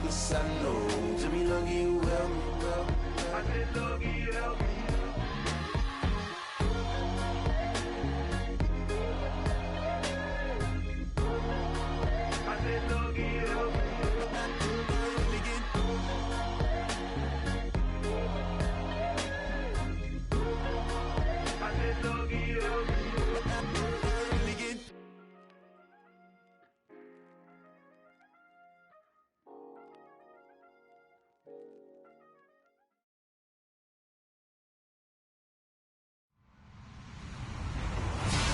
'cause I know to be lucky you help me. I said lucky you help me. I said lucky you help me.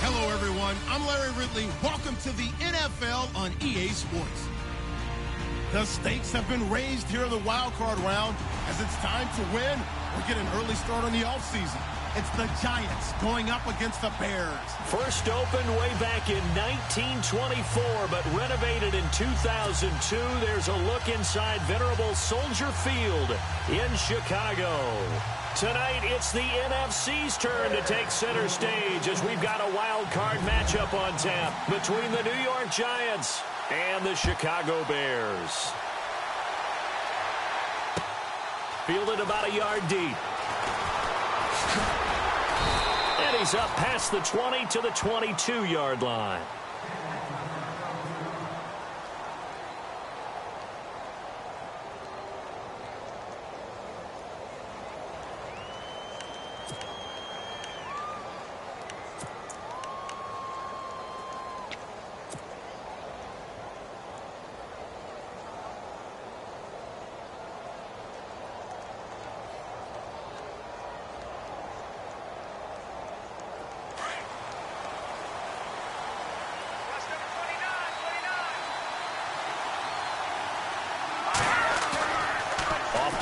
Hello, everyone. I'm Larry Ridley. Welcome to the NFL on EA Sports. The stakes have been raised here in the wild card round as it's time to win or get an early start on the offseason. It's the Giants going up against the Bears. First opened way back in 1924, but renovated in 2002. There's a look inside venerable Soldier Field in Chicago. Tonight, it's the NFC's turn to take center stage as we've got a wild card matchup on tap between the New York Giants and the Chicago Bears. Fielded about a yard deep. And he's up past the 20 to the 22-yard line.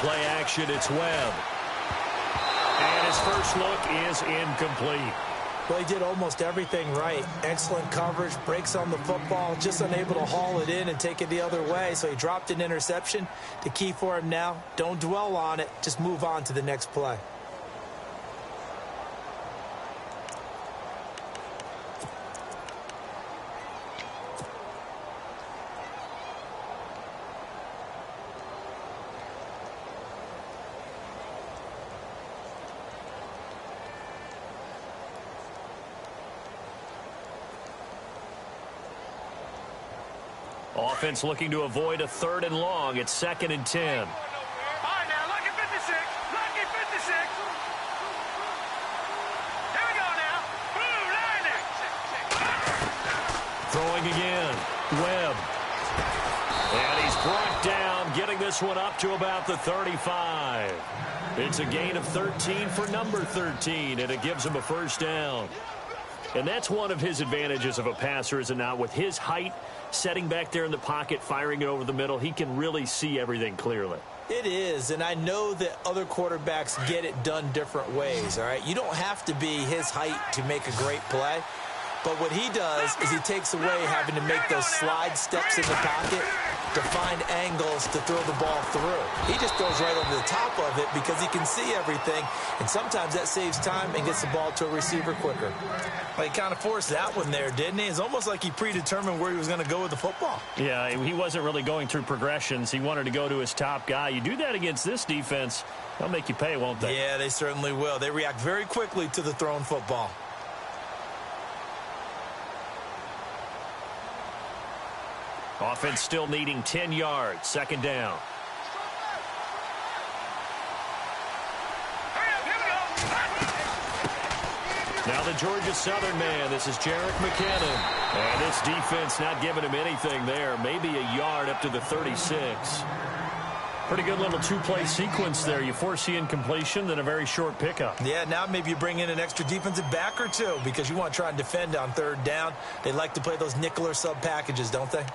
Play action, it's Webb. And his first look is incomplete. Well, he did almost everything right. Excellent coverage, breaks on the football, just unable to haul it in and take it the other way. So he dropped an interception. The key for him now, don't dwell on it. Just move on to the next play. Offense looking to avoid a 3rd and long. It's 2nd and 10. All right, now, lucky 56. Lucky 56. Here we go now. Blue line. Throwing again. Webb. And he's brought down, getting this one up to about the 35. It's a gain of 13 for number 13, and it gives him a first down. And that's one of his advantages of a passer, is it not? With his height, setting back there in the pocket, firing it over the middle, he can really see everything clearly. It is, and I know that other quarterbacks get it done different ways, all right? You don't have to be his height to make a great play. But what he does is he takes away having to make those slide steps in the pocket to find angles to throw the ball through. He just goes right over the top of it because he can see everything, and sometimes that saves time and gets the ball to a receiver quicker. Well, he kind of forced that one there, didn't he? It's almost like he predetermined where he was going to go with the football. Yeah, he wasn't really going through progressions. He wanted to go to his top guy. You do that against this defense, they'll make you pay, won't they? Yeah, they certainly will. They react very quickly to the thrown football. Offense still needing 10 yards. 2nd down. Now the Georgia Southern man. This is Jerick McKinnon. And this defense not giving him anything there. Maybe a yard up to the 36. Pretty good little two-play sequence there. You force the incompletion, then a very short pickup. Yeah, now maybe you bring in an extra defensive back or two because you want to try and defend on 3rd down. They like to play those nickel or sub packages, don't they?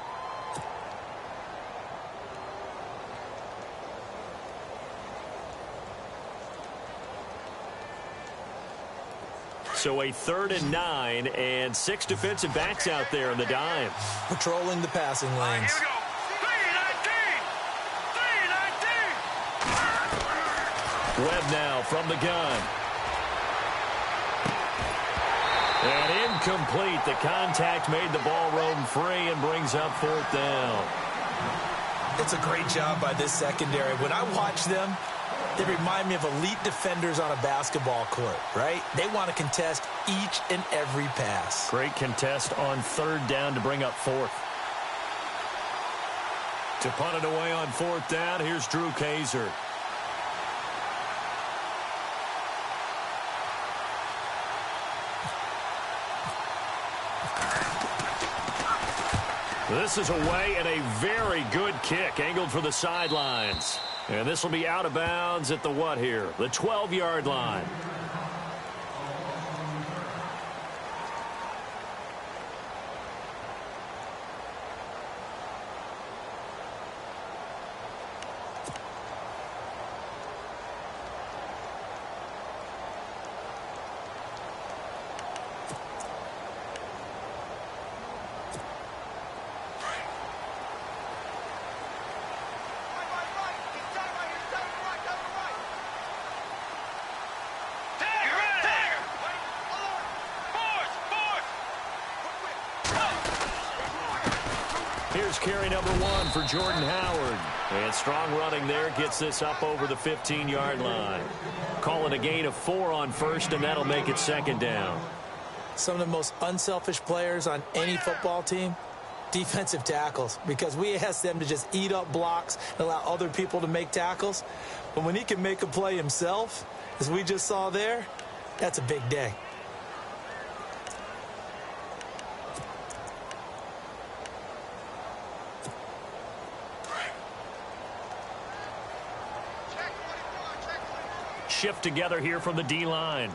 So a 3rd and 9 and 6 defensive backs out there in the dime. Patrolling the passing lanes. Here we go. 319. Webb now from the gun. And incomplete. The contact made the ball roam free and brings up 4th down. It's a great job by this secondary. When I watch them, they remind me of elite defenders on a basketball court, right? They want to contest each and every pass. Great contest on 3rd down to bring up 4th. To punt it away on 4th down, here's Drew Kaiser. This is away and a very good kick, angled for the sidelines. And this will be out of bounds at the what here? The 12-yard line. Here's carry number 1 for Jordan Howard. And strong running there gets this up over the 15-yard line. Call it a gain of 4 on 1st, and that'll make it 2nd down. Some of the most unselfish players on any football team, defensive tackles, because we ask them to just eat up blocks and allow other people to make tackles. But when he can make a play himself, as we just saw there, that's a big day. Shift together here from the D-line.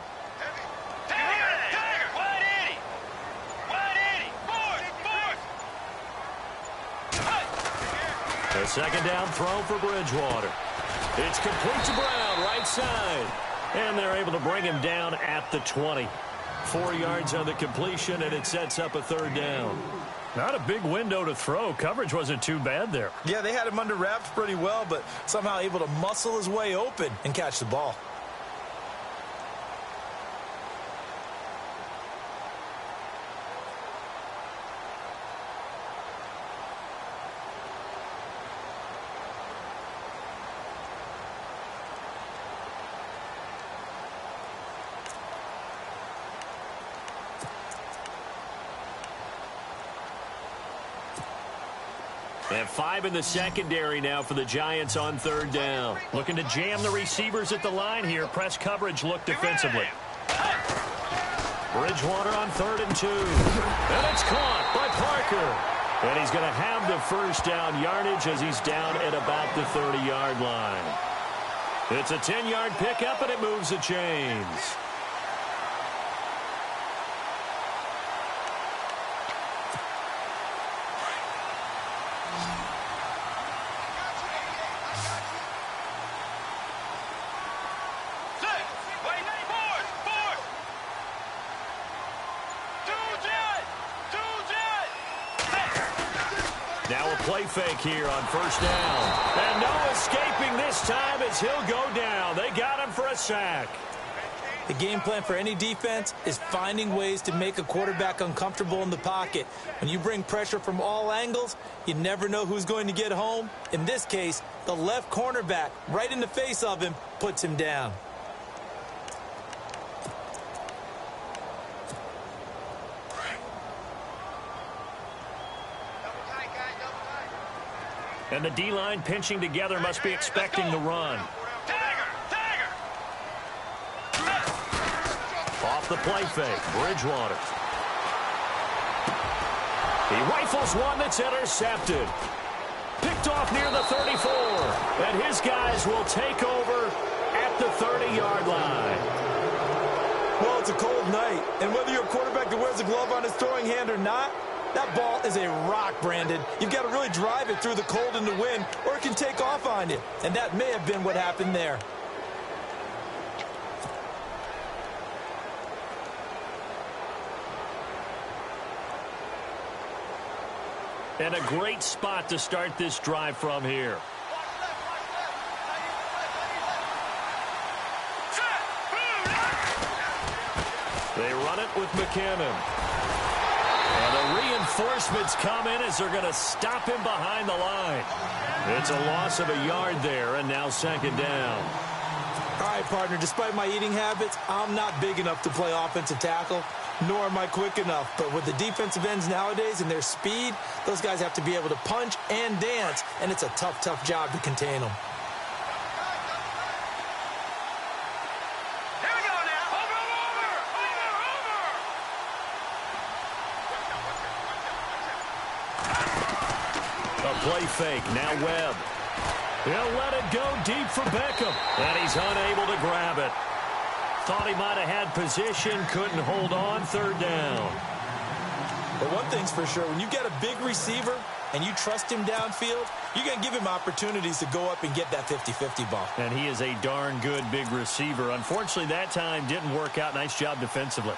A 2nd down throw for Bridgewater. It's complete to Brown, right side. And they're able to bring him down at the 20. 4 yards on the completion, and it sets up a 3rd down. Not a big window to throw. Coverage wasn't too bad there. Yeah, they had him under wraps pretty well, but somehow able to muscle his way open and catch the ball. And 5 in the secondary now for the Giants on 3rd down. Looking to jam the receivers at the line here. Press coverage look defensively. Bridgewater on 3rd and 2. And it's caught by Parker. And he's going to have the 1st down yardage as he's down at about the 30-yard line. It's a 10-yard pickup, and it moves the chains. Now a play fake here on 1st down. And no escaping this time as he'll go down. They got him for a sack. The game plan for any defense is finding ways to make a quarterback uncomfortable in the pocket. When you bring pressure from all angles, you never know who's going to get home. In this case, the left cornerback, right in the face of him, puts him down. And the D-line pinching together must be expecting the run. Off the play fake, Bridgewater. He rifles one that's intercepted. Picked off near the 34. And his guys will take over at the 30-yard line. Well, it's a cold night, and whether you're a quarterback that wears a glove on his throwing hand or not, that ball is a rock, Brandon. You've got to really drive it through the cold and the wind, or it can take off on you. And that may have been what happened there. And a great spot to start this drive from here. They run it with McKinnon. And the reinforcements come in as they're going to stop him behind the line. It's a loss of a yard there, and now second down. All right, partner, despite my eating habits, I'm not big enough to play offensive tackle, nor am I quick enough. But with the defensive ends nowadays and their speed, those guys have to be able to punch and dance, and it's a tough, tough job to contain them. Here we go now. Over. A play fake. Now Webb. He'll let it go deep for Beckham. And he's unable to grab it. Thought he might have had position. Couldn't hold on. Third down. But one thing's for sure, when you get a big receiver and you trust him downfield, you're going to give him opportunities to go up and get that 50-50 ball. And he is a darn good big receiver. Unfortunately, that time didn't work out. Nice job defensively.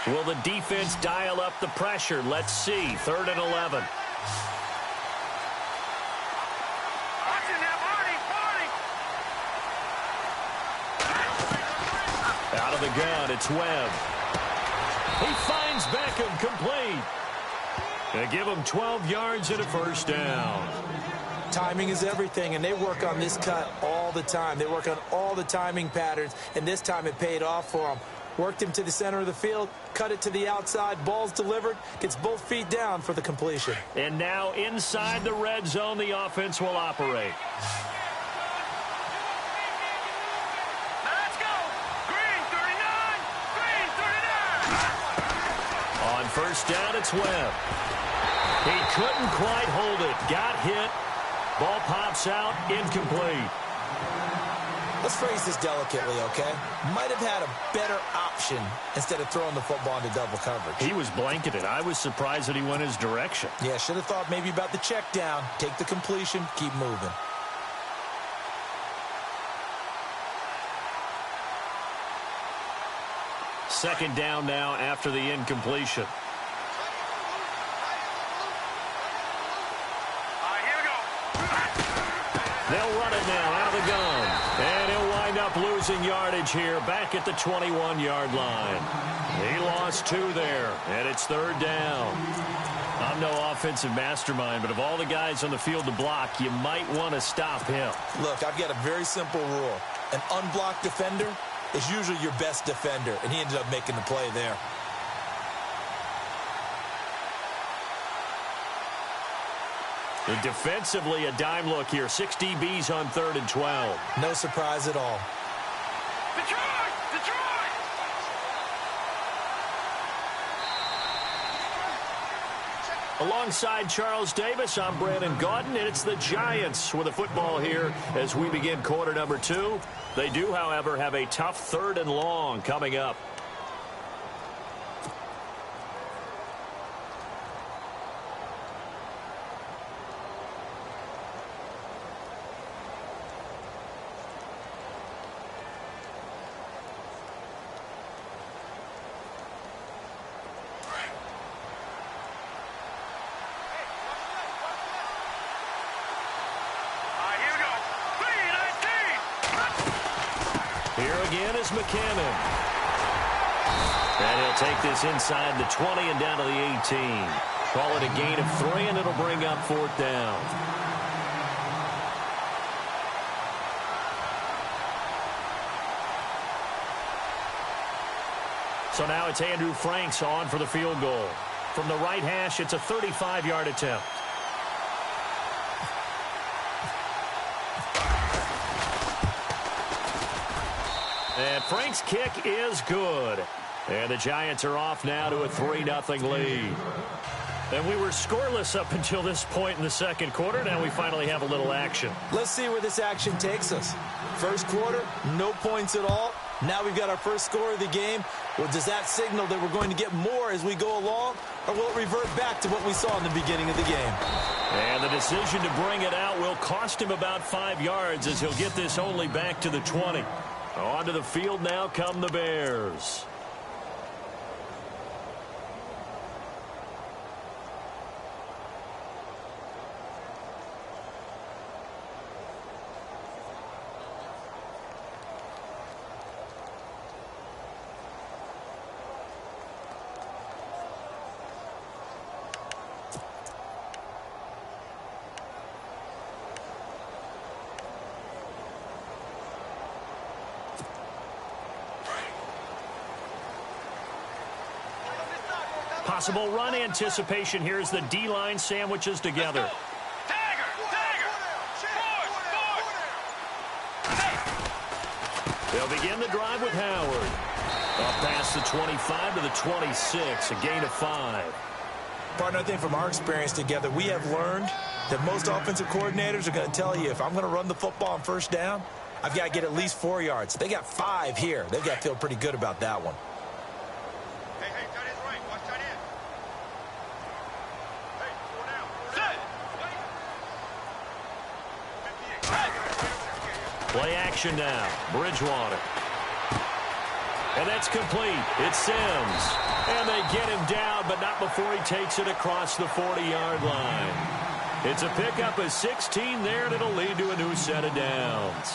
Will the defense dial up the pressure? Let's see. 3rd and 11. Out of the gun, it's Webb. He finds Beckham, complete. They give him 12 yards and a first down. Timing is everything, and they work on this cut all the time. They work on all the timing patterns, and this time it paid off for them. Worked him to the center of the field, cut it to the outside, ball's delivered, gets both feet down for the completion. And now inside the red zone, the offense will operate. Let's go. Green 39. Green 39. On first down, it's Webb. He couldn't quite hold it. Got hit. Ball pops out, incomplete. Let's phrase this delicately, okay? Might have had a better option instead of throwing the football into double coverage. He was blanketed. I was surprised that he went his direction. Yeah, should have thought maybe about the check down, take the completion, keep moving. Second down now after the incompletion. They'll run it now out of the gun. And he'll wind up losing yardage here back at the 21-yard line. He lost 2 there, and it's 3rd down. I'm no offensive mastermind, but of all the guys on the field to block, you might want to stop him. Look, I've got a very simple rule. An unblocked defender is usually your best defender, and he ended up making the play there. And defensively, a dime look here. 6 DBs on 3rd and 12. No surprise at all. Detroit! Detroit! Alongside Charles Davis, I'm Brandon Gaudin, and it's the Giants with the football here as we begin quarter number 2. They do, however, have a tough 3rd and long coming up. McCannon. And he'll take this inside the 20 and down to the 18. Call it a gain of 3, and it'll bring up 4th down. So now it's Andrew Franks on for the field goal. From the right hash, it's a 35-yard attempt. And Frank's kick is good. And the Giants are off now to a 3-0 lead. And we were scoreless up until this point in the second quarter. Now we finally have a little action. Let's see where this action takes us. First quarter, no points at all. Now we've got our first score of the game. Well, does that signal that we're going to get more as we go along? Or will it revert back to what we saw in the beginning of the game? And the decision to bring it out will cost him about 5 yards as he'll get this only back to the 20. Onto the field now come the Bears. Possible run anticipation here as the D-line sandwiches together. They'll begin the drive with Howard. Up past the 25 to the 26, a gain of 5. Partner, I think from our experience together, we have learned that most offensive coordinators are going to tell you, if I'm going to run the football on first down, I've got to get at least 4 yards. They got 5 here. They've got to feel pretty good about that one. Hey, tight end's right. Watch tight end. Hey, 4 down. Play action now. Bridgewater. And that's complete. It's Sims. And they get him down, but not before he takes it across the 40-yard line. It's a pickup of 16 there, and it'll lead to a new set of downs.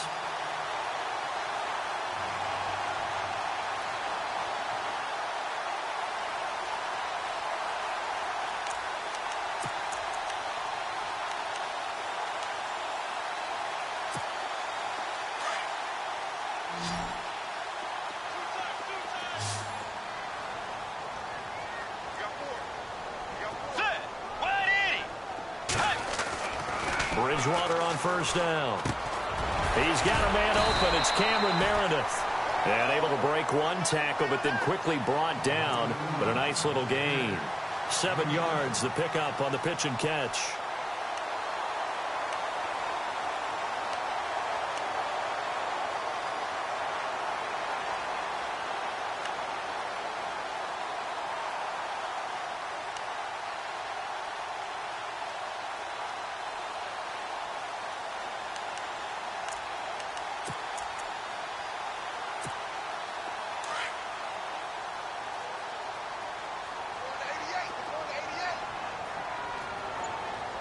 Bridgewater on first down. He's got a man open. It's Cameron Meredith. And able to break one tackle, but then quickly brought down. But a nice little gain. 7 yards, the pickup on the pitch and catch.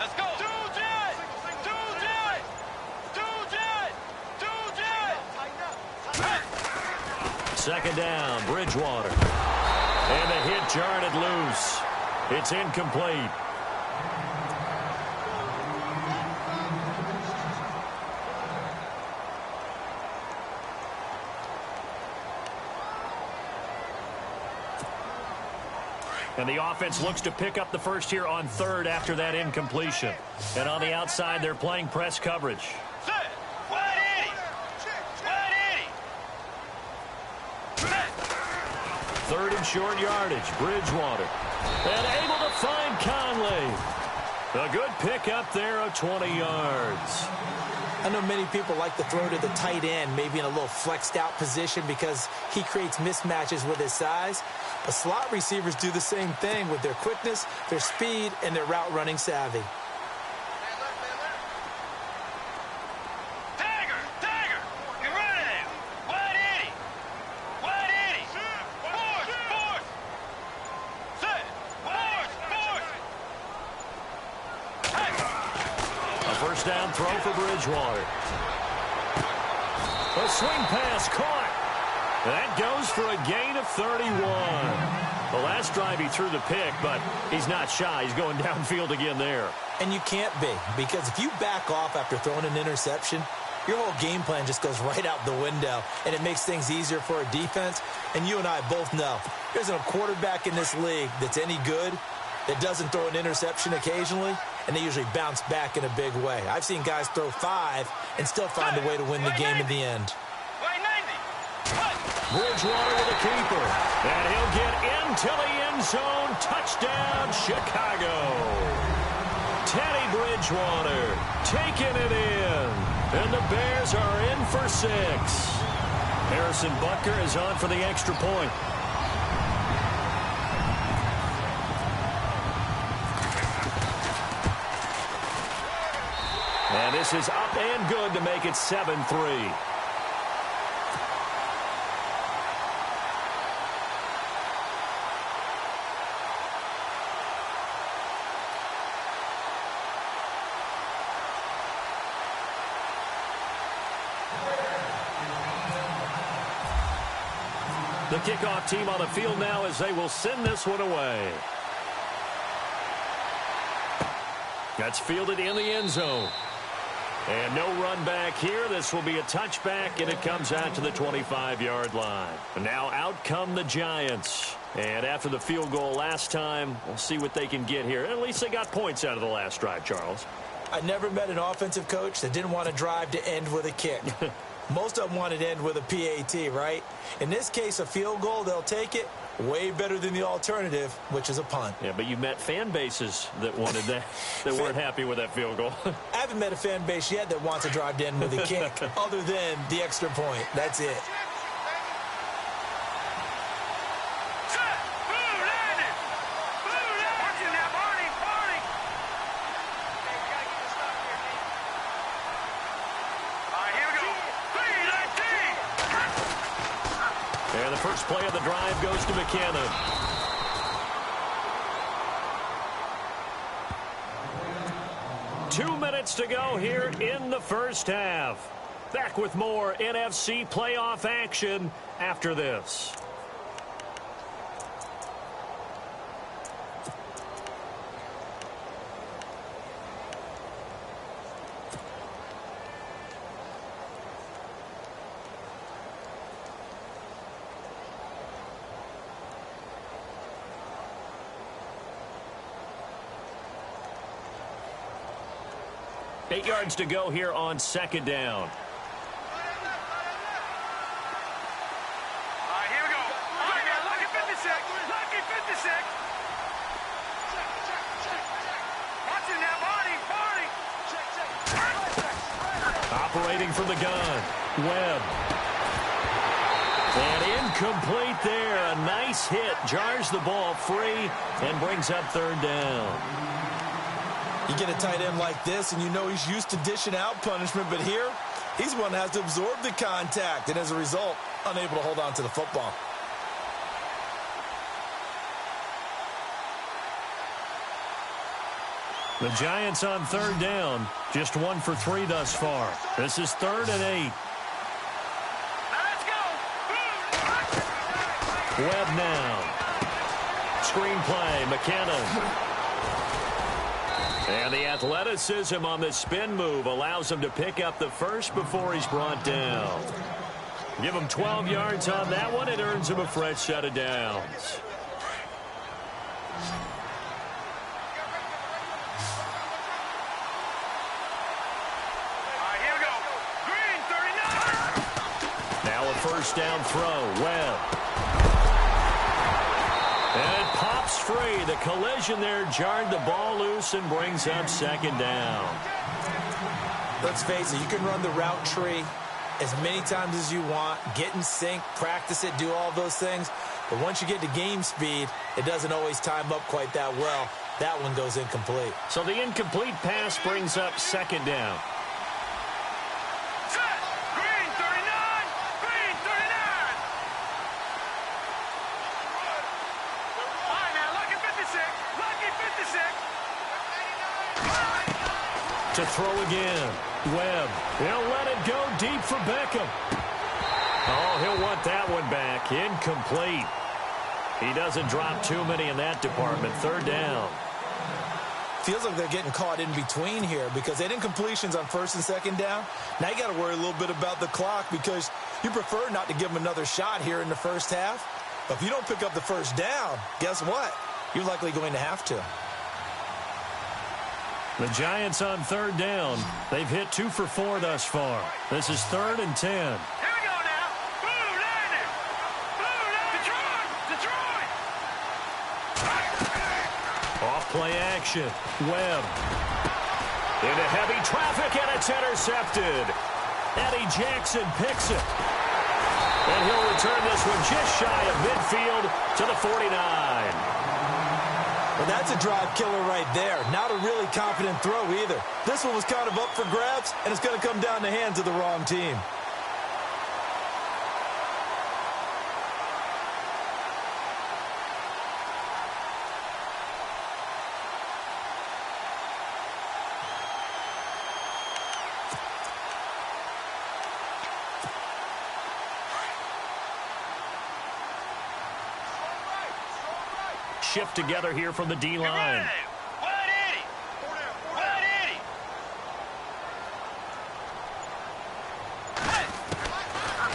Let's go. Second down, Bridgewater. And the hit jarred it loose. It's incomplete. And the offense looks to pick up the first here on third after that incompletion. And on the outside, they're playing press coverage. Third and short yardage, Bridgewater. And able to find Conley. A good pickup there of 20 yards. I know many people like to throw to the tight end, maybe in a little flexed out position because he creates mismatches with his size. But slot receivers do the same thing with their quickness, their speed, and their route running savvy. First down throw for Bridgewater. A swing pass caught. That goes for a gain of 31. The last drive he threw the pick, but he's not shy. He's going downfield again there. And you can't be, because if you back off after throwing an interception, your whole game plan just goes right out the window, and it makes things easier for a defense. And you and I both know there's a quarterback in this league that's any good that doesn't throw an interception occasionally, and they usually bounce back in a big way. I've seen guys throw 5 and still find a way to win the game in the end. Bridgewater with a keeper, and he'll get into the end zone. Touchdown, Chicago. Teddy Bridgewater taking it in, and the Bears are in for 6. Harrison Butker is on for the extra point. And this is up and good to make it 7-3. The kickoff team on the field now as they will send this one away. That's fielded in the end zone. And no run back here. This will be a touchback, and it comes out to the 25-yard line. And now out come the Giants. And after the field goal last time, we'll see what they can get here. At least they got points out of the last drive, Charles. I never met an offensive coach that didn't want to drive to end with a kick. Most of them wanted to end with a PAT, right? In this case, a field goal, they'll take it. Way better than the alternative, which is a punt. Yeah, but you met fan bases that wanted that, that weren't happy with that field goal. I haven't met a fan base yet that wants to drive to end with a kick, other than the extra point. That's it. And the first play of the drive goes to McKinnon. Two minutes to go here in the first half. Back with more NFC playoff action after this. Eight yards to go here on second down. Here we go. All right, now, lucky 56. Lucky 56. Watch it now, Barney. Operating from the gun. Webb. And incomplete there. A nice hit. Jars the ball free and brings up third down. You get a tight end like this, and you know he's used to dishing out punishment, but here, he's one that has to absorb the contact, and as a result, unable to hold on to the football. The Giants on third down, just 1 for 3 thus far. This is 3rd and 8. Now let's go. Webb now. Screenplay, McKinnon. And the athleticism on the spin move allows him to pick up the first before he's brought down. Give him 12 yards on that one. It earns him a fresh set of downs. Here we go. Green, 39. Now a first down throw. Webb. And it pops free. The collision there jarred the ball loose and brings up second down. Let's face it, you can run the route tree as many times as you want, get in sync, practice it, do all those things. But once you get to game speed, it doesn't always time up quite that well. That one goes incomplete. So the incomplete pass brings up second down. Set. Green, 39. Green, 39. All right, now, lucky 56. Lucky 56. To throw again. Webb. He'll let it go deep for Beckham. Oh, he'll want that one back. Incomplete. He doesn't drop too many in that department. Third down. Feels like they're getting caught in between here because they didn't completions on first and second down. Now you got to worry a little bit about the clock because you prefer not to give them another shot here in the first half. But if you don't pick up the first down, guess what? You're likely going to have to. The Giants on third down. They've hit 2 for 4 thus far. This is 3rd and 10. Here we go now. Blue landed. Blue landed. Detroit. Off play action. Webb. Into heavy traffic, and it's intercepted. Eddie Jackson picks it. And he'll return this one just shy of midfield to the 49. Well, that's a drive killer right there. Not a really confident throw either. This one was kind of up for grabs, and it's going to come down the hands of the wrong team. Shift together here from the D-line.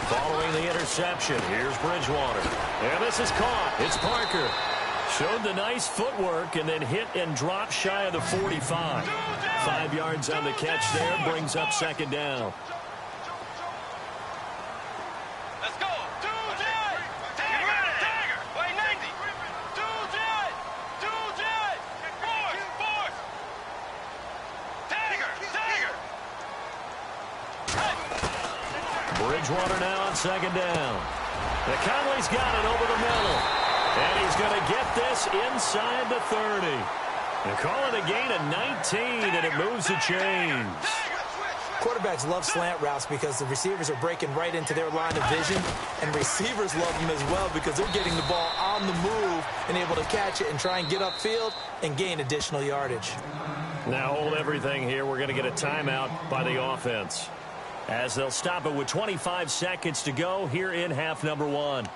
Following the interception, here's Bridgewater. And this is caught. It's Parker. Showed the nice footwork and then hit and dropped shy of the 45. 5 yards on the catch there, brings up second down. Let's go. Tiger. Wait, 90. Force. Tiger. Bridgewater now on second down. The Conley's got it over the middle. And he's going to get this inside the 30. They call it a gain of 19, and it moves the chains. Quarterbacks love slant routes because the receivers are breaking right into their line of vision, and receivers love them as well because they're getting the ball on the move and able to catch it and try and get upfield and gain additional yardage. Now hold everything here. We're going to get a timeout by the offense, as they'll stop it with 25 seconds to go here in half number 1.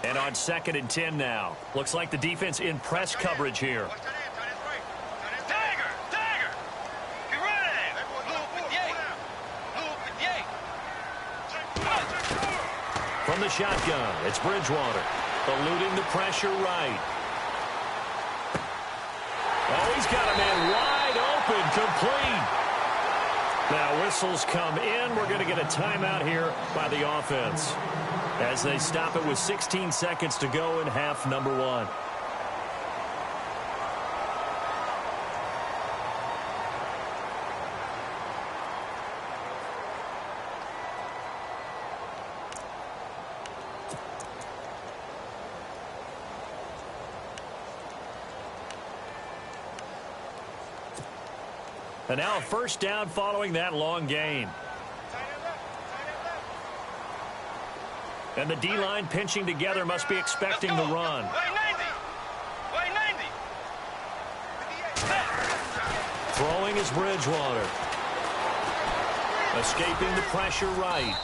And on 2nd and 10 now. Looks like the defense in press coverage here. Tiger. Be running. Move 58. From the shotgun, it's Bridgewater. Eluding the pressure right. Oh, he's got a man wide open, complete. Now whistles come in. We're going to get a timeout here by the offense, as they stop it with 16 seconds to go in half number 1. And now a first down following that long gain. And the D-line pinching together, must be expecting the run. Wait, 90. Throwing is Bridgewater. Escaping the pressure right.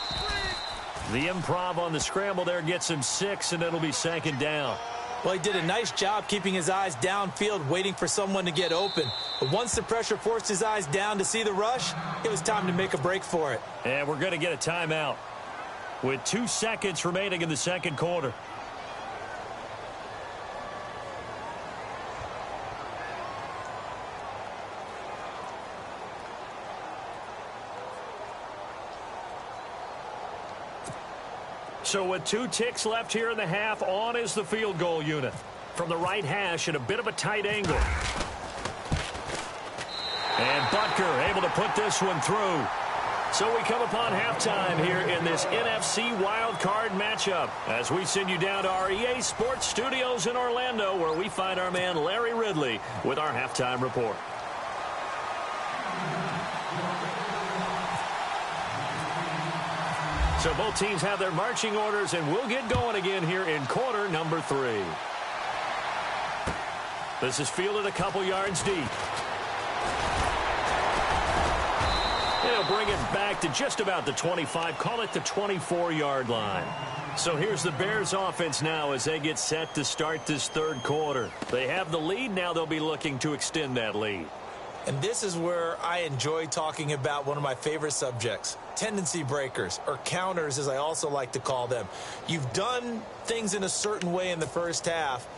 The improv on the scramble there gets him 6, and it'll be 2nd down. Well, he did a nice job keeping his eyes downfield, waiting for someone to get open. But once the pressure forced his eyes down to see the rush, it was time to make a break for it. And we're going to get a timeout with 2 seconds remaining in the second quarter. So with 2 ticks left here in the half, on is the field goal unit. From the right hash at a bit of a tight angle. And Butker able to put this one through. So we come upon halftime here in this NFC wildcard matchup, as we send you down to our EA Sports Studios in Orlando, where we find our man Larry Ridley with our halftime report. So both teams have their marching orders, and we'll get going again here in quarter number 3. This is fielded a couple yards deep. They'll bring it back to just about the 25, call it the 24-yard line. So here's the Bears offense now as they get set to start this third quarter. They have the lead. Now they'll be looking to extend that lead. And this is where I enjoy talking about one of my favorite subjects, tendency breakers, or counters as I also like to call them. You've done things in a certain way in the first half,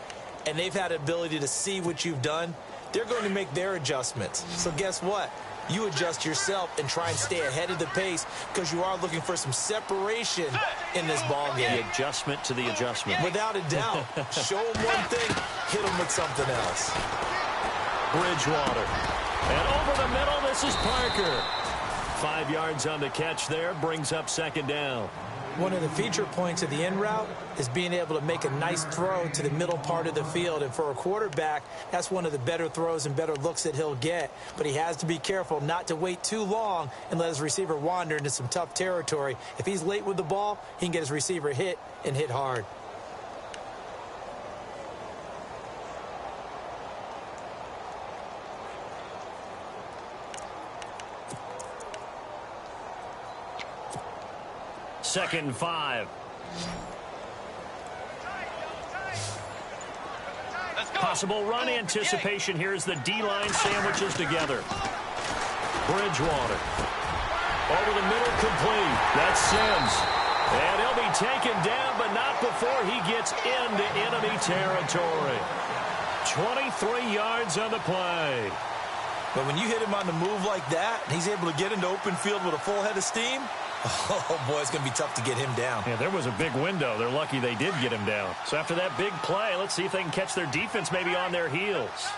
and they've had ability to see what you've done. They're going to make their adjustments. So guess what? You adjust yourself and try and stay ahead of the pace, because you are looking for some separation in this ball game. The adjustment to the adjustment. Without a doubt. Show them one thing, hit them with something else. Bridgewater. And over the middle, this is Parker. 5 yards on the catch there, brings up second down. One of the feature points of the in route is being able to make a nice throw to the middle part of the field. And for a quarterback, that's one of the better throws and better looks that he'll get. But he has to be careful not to wait too long and let his receiver wander into some tough territory. If he's late with the ball, he can get his receiver hit and hit hard. 2nd and 5. Possible run anticipation here as the D-line sandwiches together. Bridgewater. Over the middle, complete. That's Sims. And he'll be taken down, but not before he gets into enemy territory. 23 yards on the play. But when you hit him on the move like that, he's able to get into open field with a full head of steam, oh, boy, it's going to be tough to get him down. Yeah, there was a big window. They're lucky they did get him down. So after that big play, let's see if they can catch their defense maybe on their heels.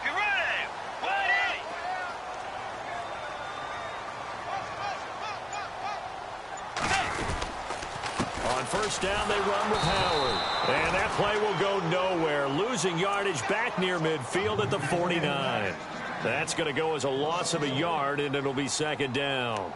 Get ready. 180. On first down, they run with Howard. And that play will go nowhere. Losing yardage back near midfield at the 49. That's going to go as a loss of a yard, and it'll be 2nd down.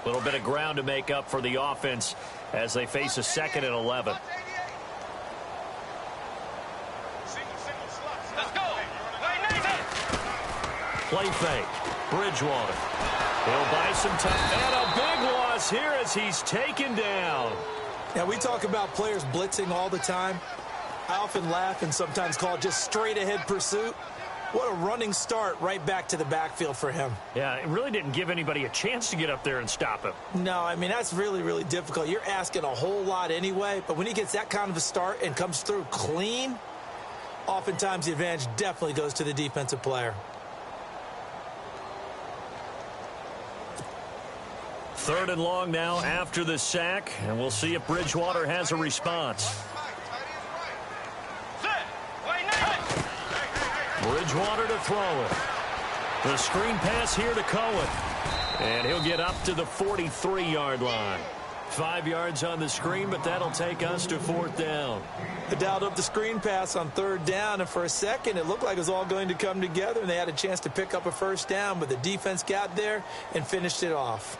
A little bit of ground to make up for the offense as they face a 2nd and 11. Let's go. Play fake. Bridgewater. He'll buy some time. And a big loss here as he's taken down. Now, we talk about players blitzing all the time. I often laugh and sometimes call it just straight-ahead pursuit. What a running start right back to the backfield for him. Yeah, it really didn't give anybody a chance to get up there and stop him. No, I mean, that's really, really difficult. You're asking a whole lot anyway, but when he gets that kind of a start and comes through clean, oftentimes the advantage definitely goes to the defensive player. 3rd and long now after the sack, and we'll see if Bridgewater has a response. Bridgewater to throw it. The screen pass here to Cohen. And he'll get up to the 43-yard line. 5 yards on the screen, but that'll take us to 4th down. They dialed up the screen pass on 3rd down, and for a second it looked like it was all going to come together, and they had a chance to pick up a 1st down, but the defense got there and finished it off.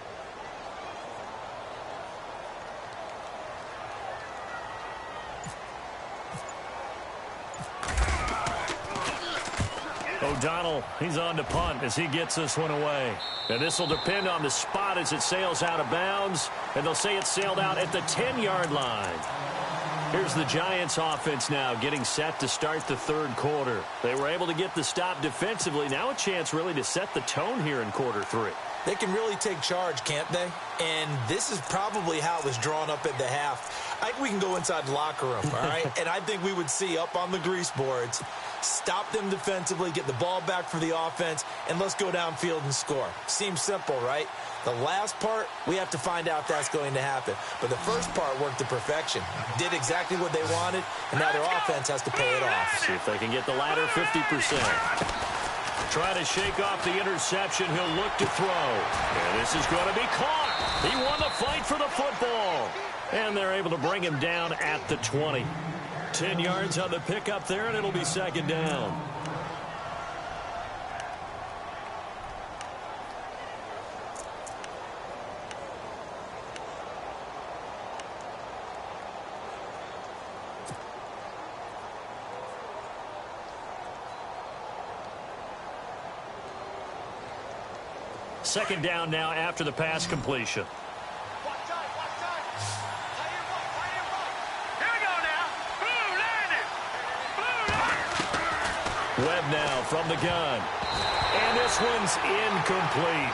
O'Donnell, he's on to punt as he gets this one away. And this will depend on the spot as it sails out of bounds. And they'll say it sailed out at the 10-yard line. Here's the Giants offense now getting set to start the 3rd quarter. They were able to get the stop defensively. Now a chance really to set the tone here in quarter 3. They can really take charge, can't they? And this is probably how it was drawn up at the half. I think we can go inside the locker room, all right? And I think we would see up on the grease boards, stop them defensively, get the ball back for the offense, and let's go downfield and score. Seems simple, right? The last part, we have to find out if that's going to happen. But the first part worked to perfection. Did exactly what they wanted, and now their offense has to pay it off. See if they can get the latter 50%. Try to shake off the interception. He'll look to throw. And this is going to be caught. He won the fight for the football. And they're able to bring him down at the 20. 10 yards on the pickup there, and it'll be 2nd down. Second down now after the pass completion. Webb now from the gun. And this one's incomplete.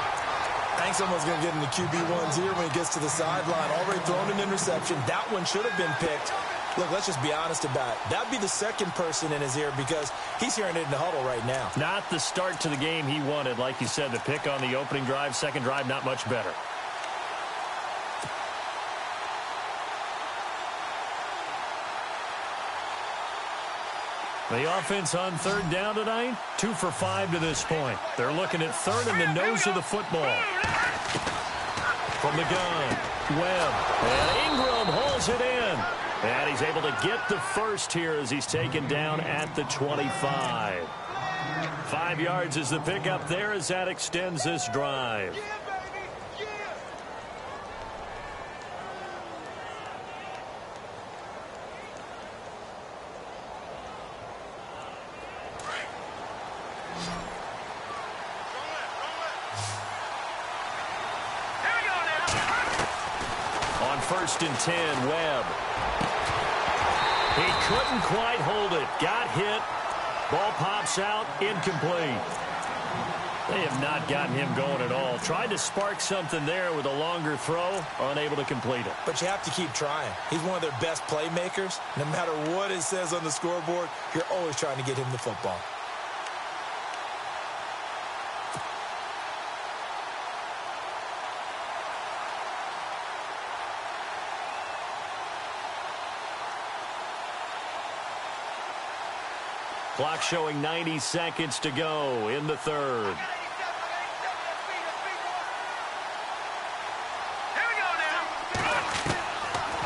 I think someone's going to get in the QB1's here when he gets to the sideline. Already thrown an interception. That one should have been picked. Look, let's just be honest about it. That'd be the second person in his ear because he's hearing it in the huddle right now. Not the start to the game he wanted. Like you said, the pick on the opening drive, second drive, not much better. The offense on 3rd down tonight, 2 for 5 to this point. They're looking at 3rd in the nose of the football. From the gun, Webb, and Ingram holds it in. And he's able to get the first here as he's taken down at the 25. 5 yards is the pickup there as that extends this drive. On 1st and 10, Webb. He couldn't quite hold it. Got hit. Ball pops out, incomplete. They have not gotten him going at all. Tried to spark something there with a longer throw, unable to complete it. But you have to keep trying. He's one of their best playmakers. No matter what it says on the scoreboard, you're always trying to get him the football. Clock showing 90 seconds to go in the third.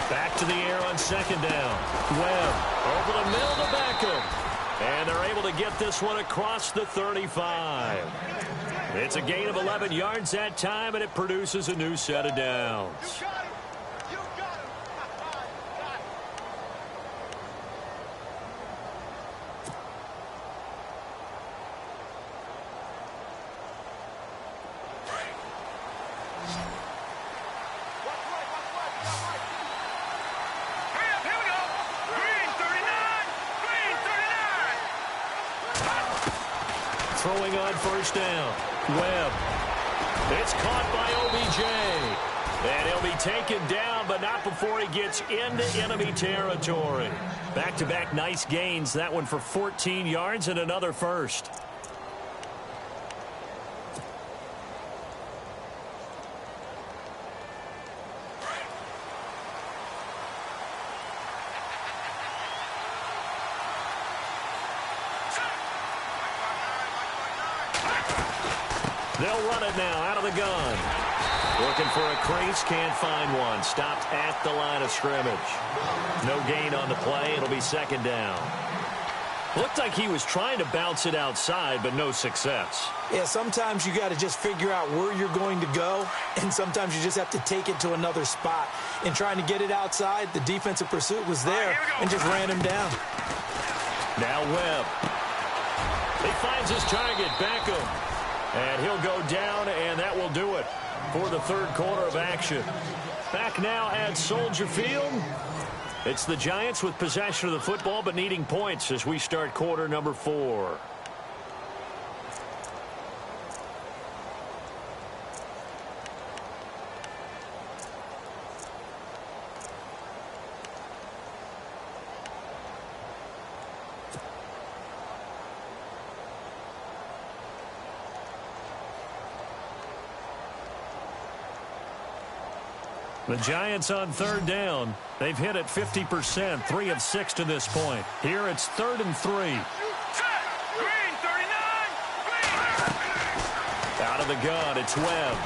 Back to the air on 2nd down. Webb over the middle to Beckham. And they're able to get this one across the 35. It's a gain of 11 yards that time, and it produces a new set of downs. Throwing on 1st down. Webb. It's caught by OBJ. And he'll be taken down, but not before he gets into enemy territory. Back-to-back nice gains. That one for 14 yards and another first. They'll run it now out of the gun. Looking for a crease, can't find one. Stopped at the line of scrimmage. No gain on the play. It'll be 2nd down. Looked like he was trying to bounce it outside, but no success. Yeah, sometimes you got to just figure out where you're going to go, and sometimes you just have to take it to another spot. In trying to get it outside, the defensive pursuit was there and just ran him down. Now Webb. He finds his target, Beckham. And he'll go down, and that will do it for the 3rd quarter of action. Back now at Soldier Field. It's the Giants with possession of the football, but needing points as we start quarter number 4. The Giants on 3rd down. They've hit it 50%, 3 of 6 to this point. Here it's 3rd and 3. Green 39. Green. Out of the gun, it's Webb.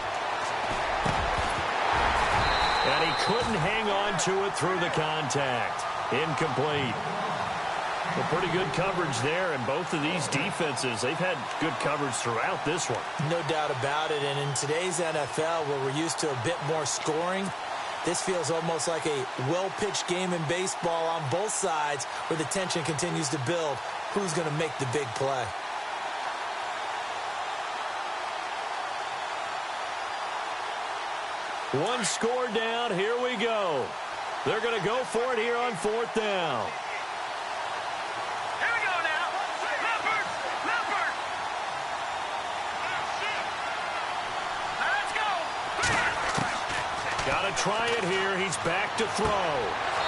And he couldn't hang on to it through the contact. Incomplete. Well, pretty good coverage there, and both of these defenses, they've had good coverage throughout this one. No doubt about it, and in today's NFL, where we're used to a bit more scoring, this feels almost like a well-pitched game in baseball on both sides where the tension continues to build. Who's going to make the big play? One score down. Here we go. They're going to go for it here on 4th down. Here we go now. Leopard. Leopard. Let's go. Got to try it here. He's back to throw.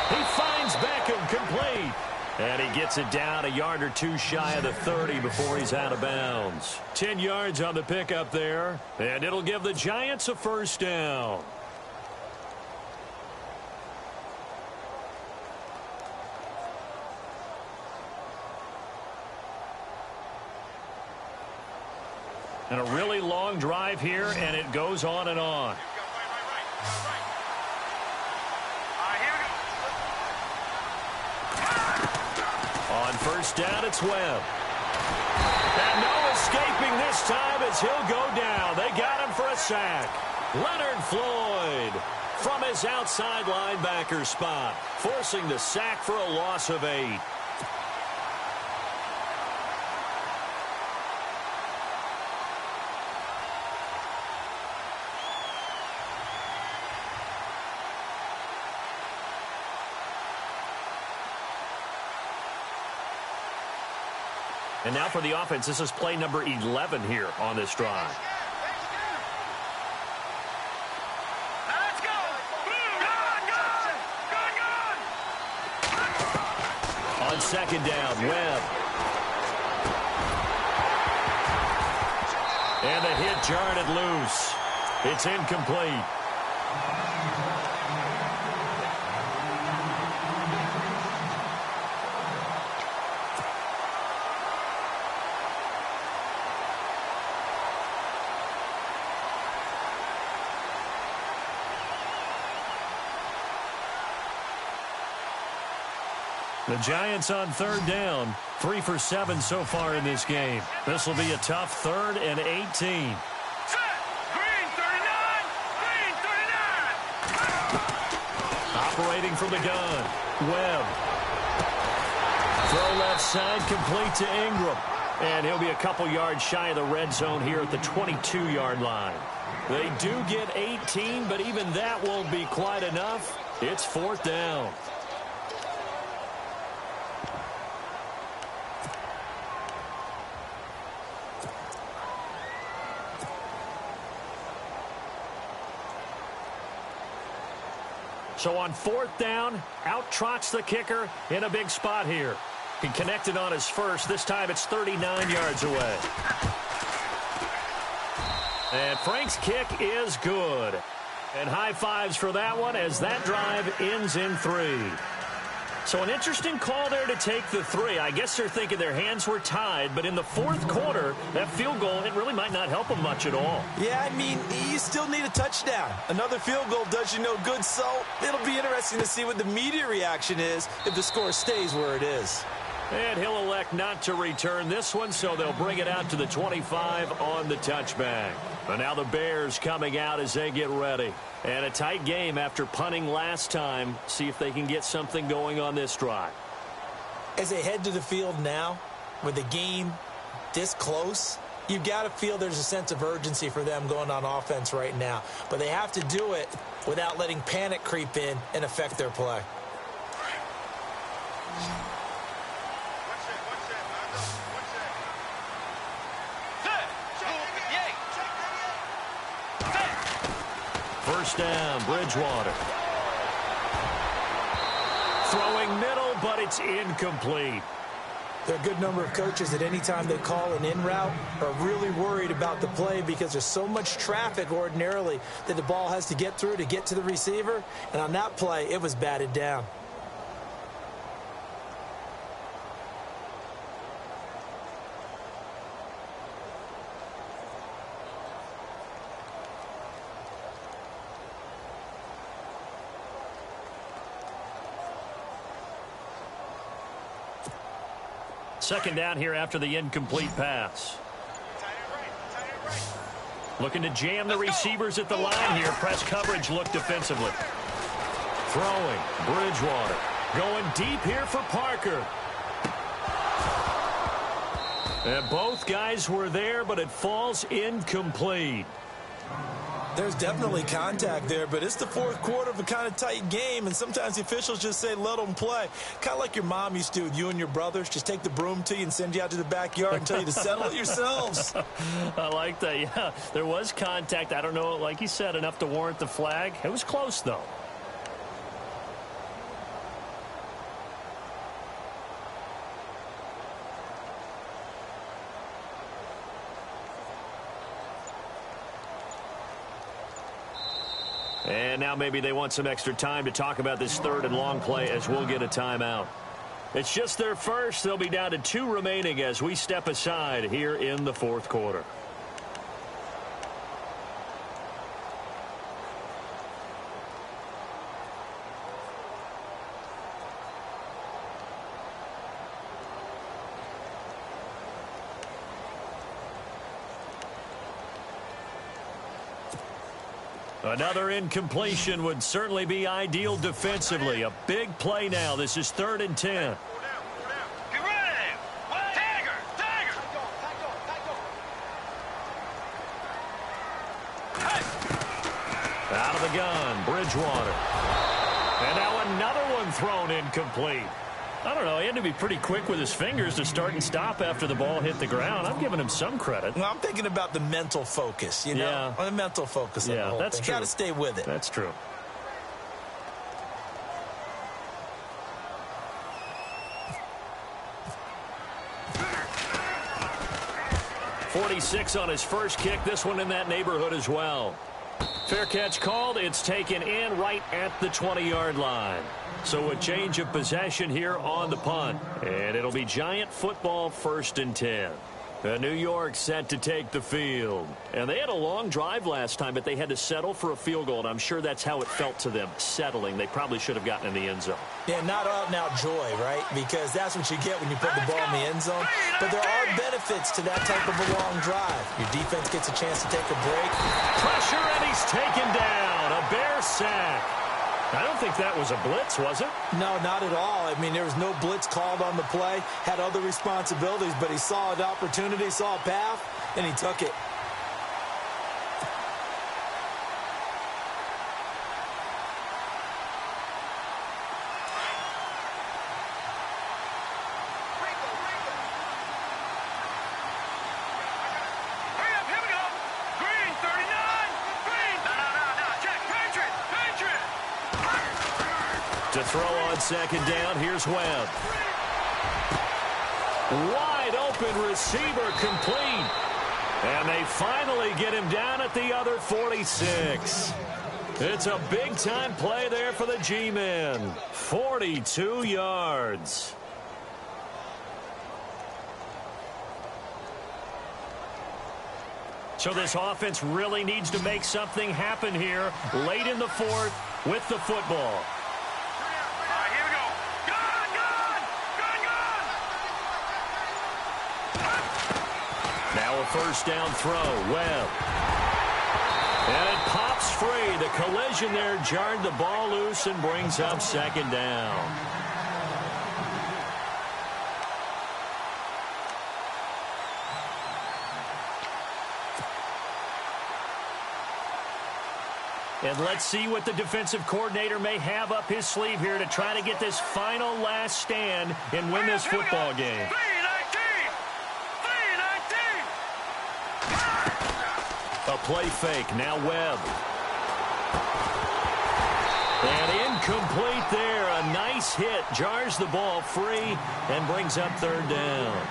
He finds Beckham complete. And he gets it down a yard or two shy of the 30 before he's out of bounds. 10 yards on the pickup there. And it'll give the Giants a 1st down. And a really long drive here, and it goes on and on. On 1st down, it's Webb. And no escaping this time as he'll go down. They got him for a sack. Leonard Floyd from his outside linebacker spot, forcing the sack for a loss of 8. And now for the offense, this is play number 11 here on this drive. Let's go. Go. On second down, Webb. And the hit jarred it loose. It's incomplete. The Giants on third down, 3 for 7 so far in this game. This will be a tough 3rd and 18. Green 39. Green 39. Operating from the gun, Webb. Throw left side, complete to Ingram. And he'll be a couple yards shy of the red zone here at the 22-yard line. They do get 18, but even that won't be quite enough. It's 4th down. So on 4th down, out trots the kicker in a big spot here. He connected on his first. This time it's 39 yards away. And Frank's kick is good. And high fives for that one as that drive ends in 3. So an interesting call there to take the 3. I guess they're thinking their hands were tied, but in the 4th quarter, that field goal, it really might not help them much at all. Yeah, I mean, you still need a touchdown. Another field goal does you no good, so it'll be interesting to see what the media reaction is if the score stays where it is. And he'll elect not to return this one, so they'll bring it out to the 25 on the touchback. But now the Bears coming out as they get ready. And a tight game after punting last time. See if they can get something going on this drive. As they head to the field now, with the game this close, you've got to feel there's a sense of urgency for them going on offense right now. But they have to do it without letting panic creep in and affect their play. First down, Bridgewater. Throwing middle, but it's incomplete. There are a good number of coaches that any time they call an in route are really worried about the play because there's so much traffic ordinarily that the ball has to get through to get to the receiver. And on that play, it was batted down. Second down here after the incomplete pass. Looking to jam the receivers at the line here. Press coverage look defensively. Throwing, Bridgewater. Going deep here for Parker. And both guys were there, but it falls incomplete. There's definitely contact there, but it's the 4th quarter of a kind of tight game, and sometimes the officials just say, let them play. Kind of like your mom used to with you and your brothers. Just take the broom to you and send you out to the backyard and tell you to settle it yourselves. I like that, yeah. There was contact. I don't know, like you said, enough to warrant the flag. It was close, though. And now maybe they want some extra time to talk about this 3rd and long play as we'll get a timeout. It's just their first. They'll be down to 2 remaining as we step aside here in the 4th quarter. Another incompletion would certainly be ideal defensively. A big play now. This is 3rd and 10. Get ready. Tiger. Out of the gun, Bridgewater. And now another one thrown incomplete. I don't know. He had to be pretty quick with his fingers to start and stop after the ball hit the ground. I'm giving him some credit. Well, I'm thinking about the mental focus, you know? Yeah. The mental focus on the whole that's thing. true. Got to stay with it. That's true. .46 on his first kick. This one in that neighborhood as well. Fair catch called. It's taken in right at the 20-yard line. So a change of possession here on the punt. And it'll be Giant football 1st and 10. New York set to take the field. And they had a long drive last time, but they had to settle for a field goal. And I'm sure that's how it felt to them, settling. They probably should have gotten in the end zone. Yeah, not out-and-out joy, right? Because that's what you get when you put the ball in the end zone. But there are benefits to that type of a long drive. Your defense gets a chance to take a break. Pressure, and he's taken down. A Bear sack. I don't think that was a blitz, was it? No, not at all. I mean, there was no blitz called on the play. Had other responsibilities, but he saw an opportunity, saw a path, and he took it. Hurry up, here we go. Green, 39. Green. No. Check. Patriot. To throw on 2nd down, here's Webb. Wide open receiver complete. And they finally get him down at the other 46. It's a big-time play there for the G-men. 42 yards. So this offense really needs to make something happen here late in the 4th with the football. Here we go. Gun. Now a 1st down throw. Webb. And it pops free. The collision there jarred the ball loose and brings up 2nd down. And let's see what the defensive coordinator may have up his sleeve here to try to get this final last stand and win this football game. 319. A play fake. Now Webb. And incomplete there. A nice hit. Jars the ball free and brings up 3rd down.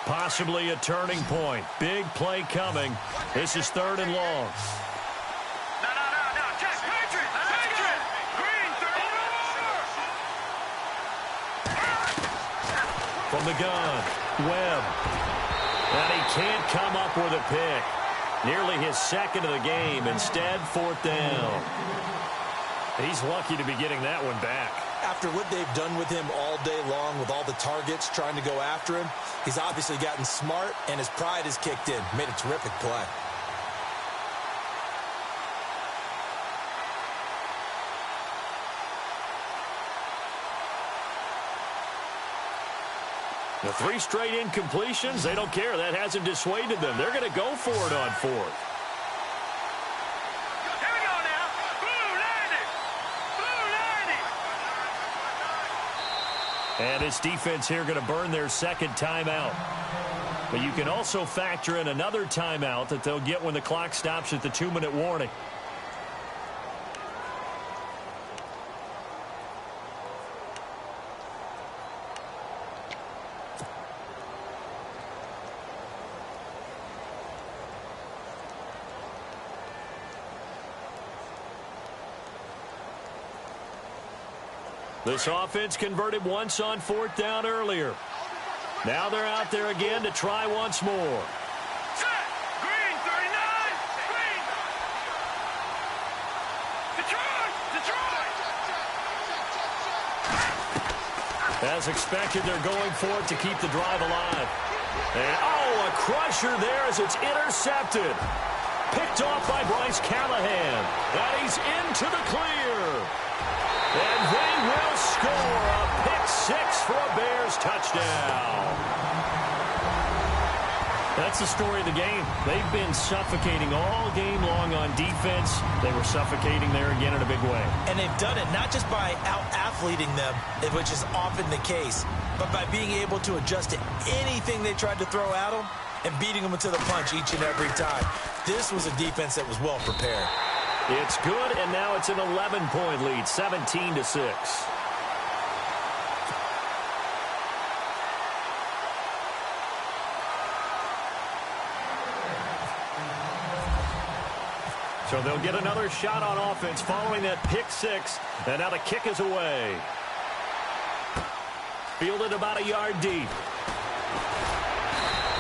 Possibly a turning point. Big play coming. This is 3rd and long. No. Check. Patriot. Green, 34. From the gun, Webb. And he can't come up with a pick. Nearly his 2nd of the game. Instead, 4th down. He's lucky to be getting that one back. After what they've done with him all day long with all the targets trying to go after him, he's obviously gotten smart, and his pride has kicked in. Made a terrific play. The 3 straight incompletions, they don't care. That hasn't dissuaded them. They're going to go for it on 4th. Here we go now. Blue 90. And this defense here going to burn their 2nd timeout. But you can also factor in another timeout that they'll get when the clock stops at the 2-minute warning. This offense converted once on 4th down earlier. Now they're out there again to try once more. Set. Green, 39. Green. Detroit. Detroit. As expected, they're going for it to keep the drive alive. And, oh, a crusher there as it's intercepted. Picked off by Bryce Callahan. And he's into the clear. And they will score a pick-6 for a Bears touchdown. That's the story of the game. They've been suffocating all game long on defense. They were suffocating there again in a big way. And they've done it not just by out-athleting them, which is often the case, but by being able to adjust to anything they tried to throw at them and beating them into the punch each and every time. This was a defense that was well prepared. It's good, and now it's an 11-point lead, 17-6. So they'll get another shot on offense following that pick-6, and now the kick is away. Fielded about a yard deep.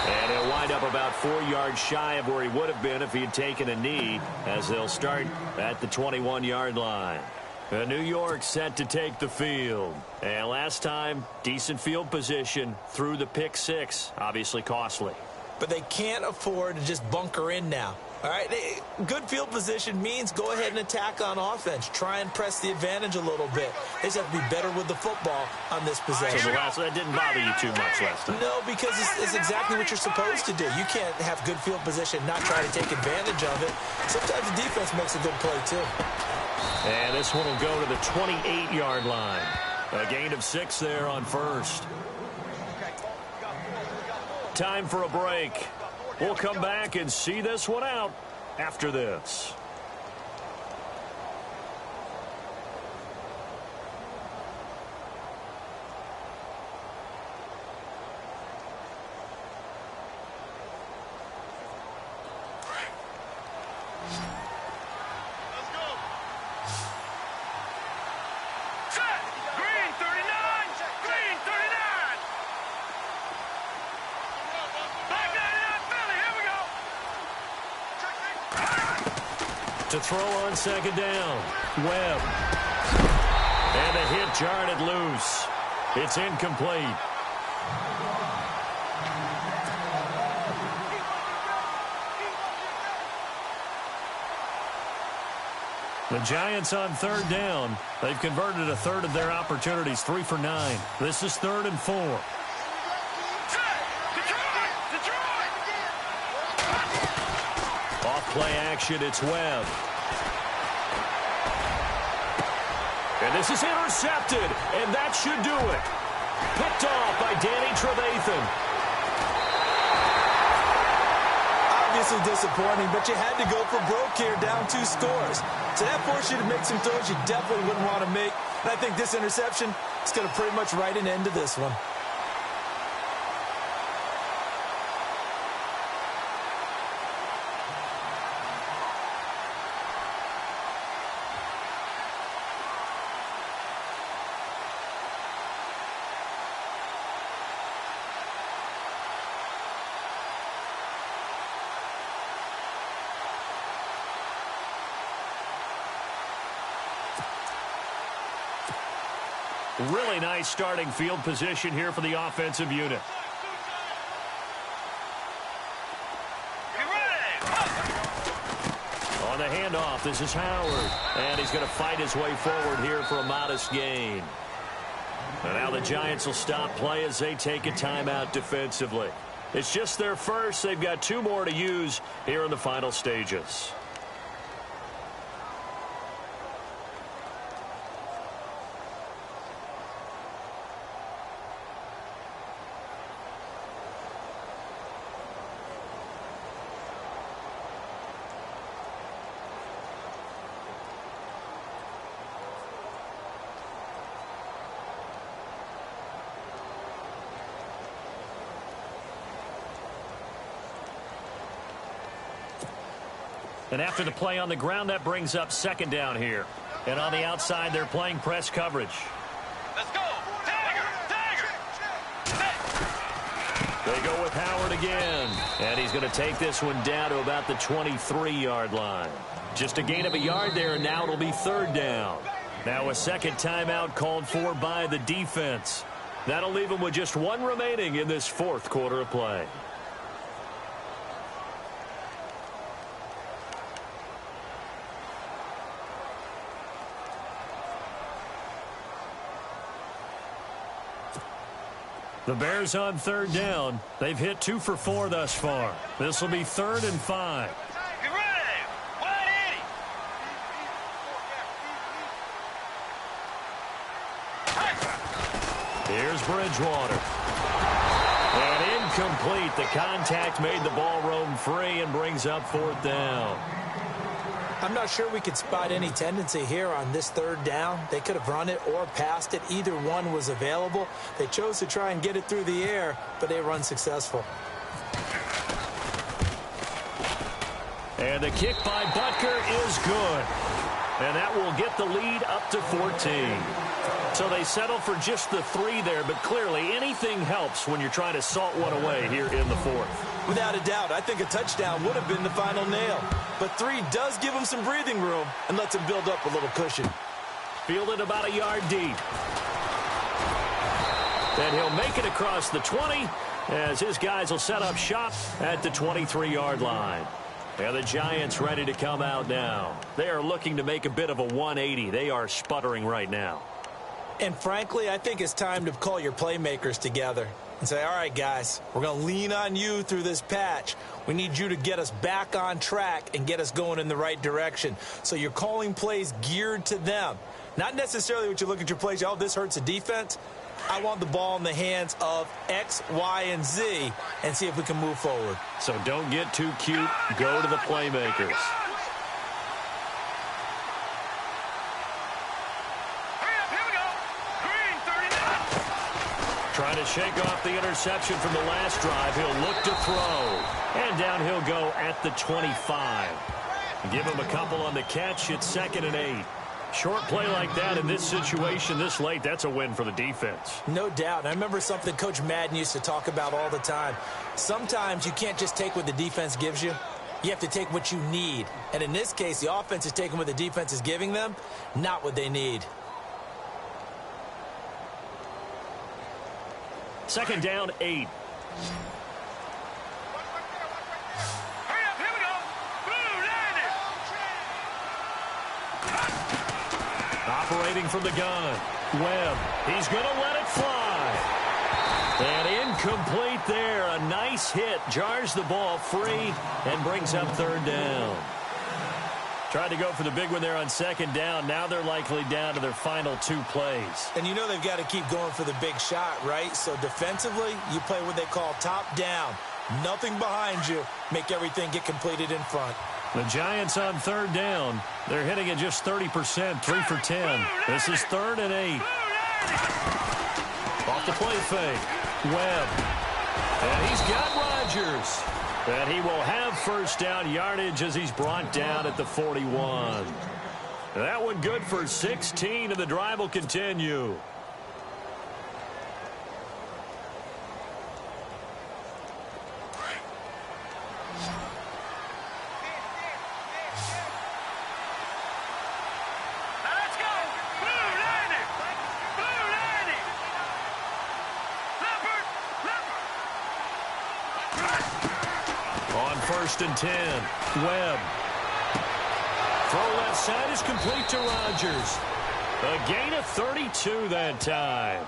And he'll wind up about 4 yards shy of where he would have been if he had taken a knee, as they'll start at the 21-yard line. New York set to take the field. And last time, decent field position through the pick-6, obviously costly. But they can't afford to just bunker in now. All right, good field position means go ahead and attack on offense. Try and press the advantage a little bit. They just have to be better with the football on this possession. So that didn't bother you too much last time. No, because it's exactly what you're supposed to do. You can't have good field position, not try to take advantage of it. Sometimes the defense makes a good play, too. And this one will go to the 28-yard line. A gain of 6 there on first. Time for a break. We'll come back and see this one out after this. To throw on second down. Webb. And a hit jarred it loose. It's incomplete. The Giants on 3rd down. They've converted a third of their opportunities, 3 for 9. This is 3rd and 4. Off-play action, it's Webb. And this is intercepted, and that should do it. Picked off by Danny Trevathan. Obviously disappointing, but you had to go for broke here, down 2 scores. So that forced you to make some throws you definitely wouldn't want to make. And I think this interception is going to pretty much write an end to this one. Really nice starting field position here for the offensive unit. On the handoff, this is Howard. And he's going to fight his way forward here for a modest gain. And now the Giants will stop play as they take a timeout defensively. It's just their first. They've got 2 more to use here in the final stages. And after the play on the ground, that brings up 2nd down here. And on the outside, they're playing press coverage. go with Howard again. And he's going to take this one down to about the 23-yard line. Just a gain of a yard there, and now it'll be third down. Now a second timeout called for by the defense. That'll leave them with just one remaining in this fourth quarter of play. The Bears on third down. They've hit 2 for 4 thus far. This will be 3rd and 5. Get ready. 180. Here's Bridgewater. And incomplete. The contact made the ball roam free and brings up 4th down. I'm not sure we could spot any tendency here on this third down. They could have run it or passed it. Either one was available. They chose to try and get it through the air, but they were unsuccessful. And the kick by Butker is good. And that will get the lead up to 14. So they settle for just the 3 there, but clearly anything helps when you're trying to salt one away here in the fourth. Without a doubt, I think a touchdown would have been the final nail. But 3 does give him some breathing room and lets him build up a little cushion. Fielded about a yard deep. And he'll make it across the 20 as his guys will set up shop at the 23-yard line. And the Giants ready to come out now. They are looking to make a bit of a 180. They are sputtering right now. And frankly, I think it's time to call your playmakers together and say, all right, guys, we're going to lean on you through this patch. We need you to get us back on track and get us going in the right direction. So you're calling plays geared to them. Not necessarily what you look at your plays, oh, this hurts the defense. I want the ball in the hands of X, Y, and Z and see if we can move forward. So don't get too cute. Go to the playmakers. Trying to shake off the interception from the last drive. He'll look to throw. And down he'll go at the 25. Give him a couple on the catch. It's 2nd and 8. Short play like that in this situation this late, that's a win for the defense. No doubt. I remember something Coach Madden used to talk about all the time. Sometimes you can't just take what the defense gives you. You have to take what you need. And in this case, the offense is taking what the defense is giving them, not what they need. 2nd down, 8. Operating from the gun. Webb. He's going to let it fly. And incomplete there. A nice hit. Jars the ball free and brings up 3rd down. Tried to go for the big one there on 2nd down. Now they're likely down to their final 2 plays. And you know they've got to keep going for the big shot, right? So defensively, you play what they call top down. Nothing behind you. Make everything get completed in front. The Giants on 3rd down. They're hitting at just 30%, 3 for 10. This is 3rd and 8. Off the play fake. Webb. And he's got Rodgers. And he will have 1st down yardage as he's brought down at the 41. That one good for 16, and the drive will continue. On 1st and 10, Webb. Throw left side is complete to Rodgers. A gain of 32 that time.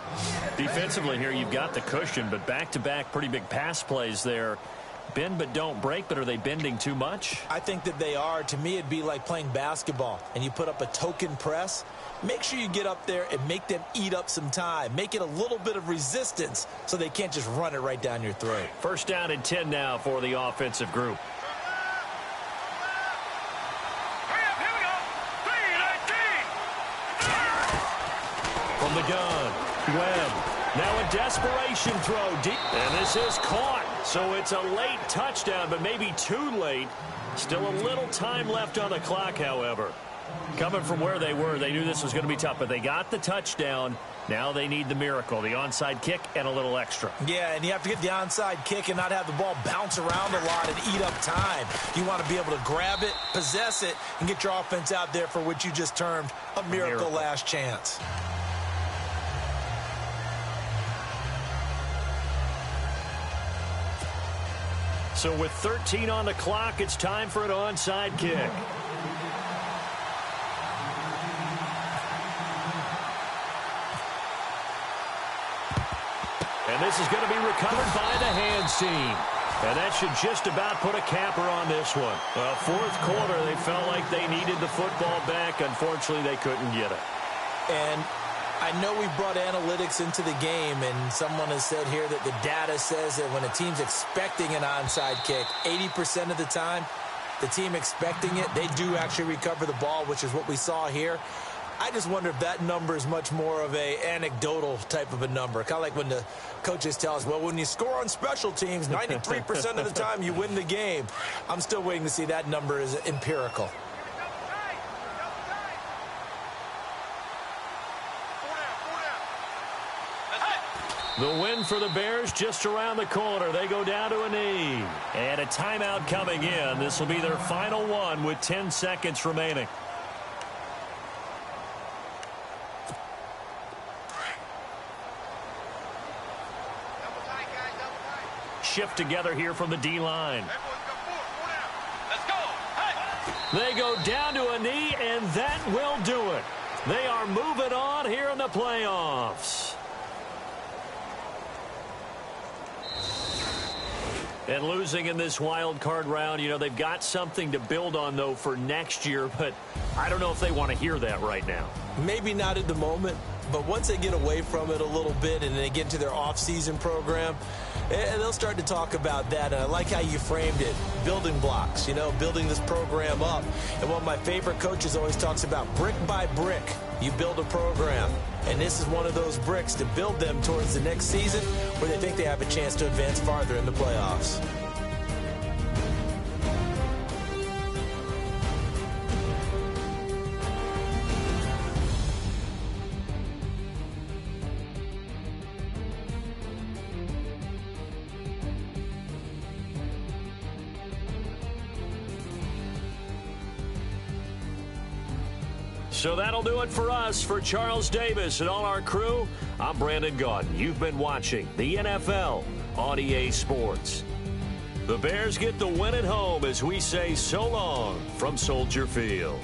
Defensively here, you've got the cushion, but back-to-back pretty big pass plays there. Bend but don't break, but are they bending too much? I think that they are. To me, it'd be like playing basketball, and you put up a token press. Make sure you get up there and make them eat up some time. Make it a little bit of resistance so they can't just run it right down your throat. 1st down and 10 now for the offensive group. From the gun, Webb. Now a desperation throw deep. And this is caught. So it's a late touchdown, but maybe too late. Still a little time left on the clock, however. Coming from where they were, they knew this was going to be tough, but they got the touchdown. Now they need the miracle, the onside kick and a little extra. Yeah, and you have to get the onside kick and not have the ball bounce around a lot and eat up time. You want to be able to grab it, possess it, and get your offense out there for what you just termed a miracle last chance. So with 13 on the clock, it's time for an onside kick. And this is going to be recovered by the hands team. And that should just about put a capper on this one. Well, fourth quarter, they felt like they needed the football back. Unfortunately, they couldn't get it. And I know we brought analytics into the game, and someone has said here that the data says that when a team's expecting an onside kick, 80% of the time, the team expecting it, they do actually recover the ball, which is what we saw here. I just wonder if that number is much more of a anecdotal type of a number. Kind of like when the coaches tell us, well, when you score on special teams, 93% of the time you win the game. I'm still waiting to see that number is empirical. The win for the Bears just around the corner. They go down to a knee. And a timeout coming in. This will be their final one with 10 seconds remaining. Shift together here from the D-line. Let's go. Hey. They go down to a knee, and that will do it. They are moving on here in the playoffs. And losing in this wild card round, you know, they've got something to build on, though, for next year. But I don't know if they want to hear that right now. Maybe not at the moment, but once they get away from it a little bit and they get into their off-season program, and they'll start to talk about that. And I like how you framed it, building blocks, you know, building this program up. And one of my favorite coaches always talks about brick by brick, you build a program. And this is one of those bricks to build them towards the next season where they think they have a chance to advance farther in the playoffs. So that'll do it for us. For Charles Davis and all our crew, I'm Brandon Gaudin. You've been watching the NFL on EA Sports. The Bears get the win at home as we say so long from Soldier Field.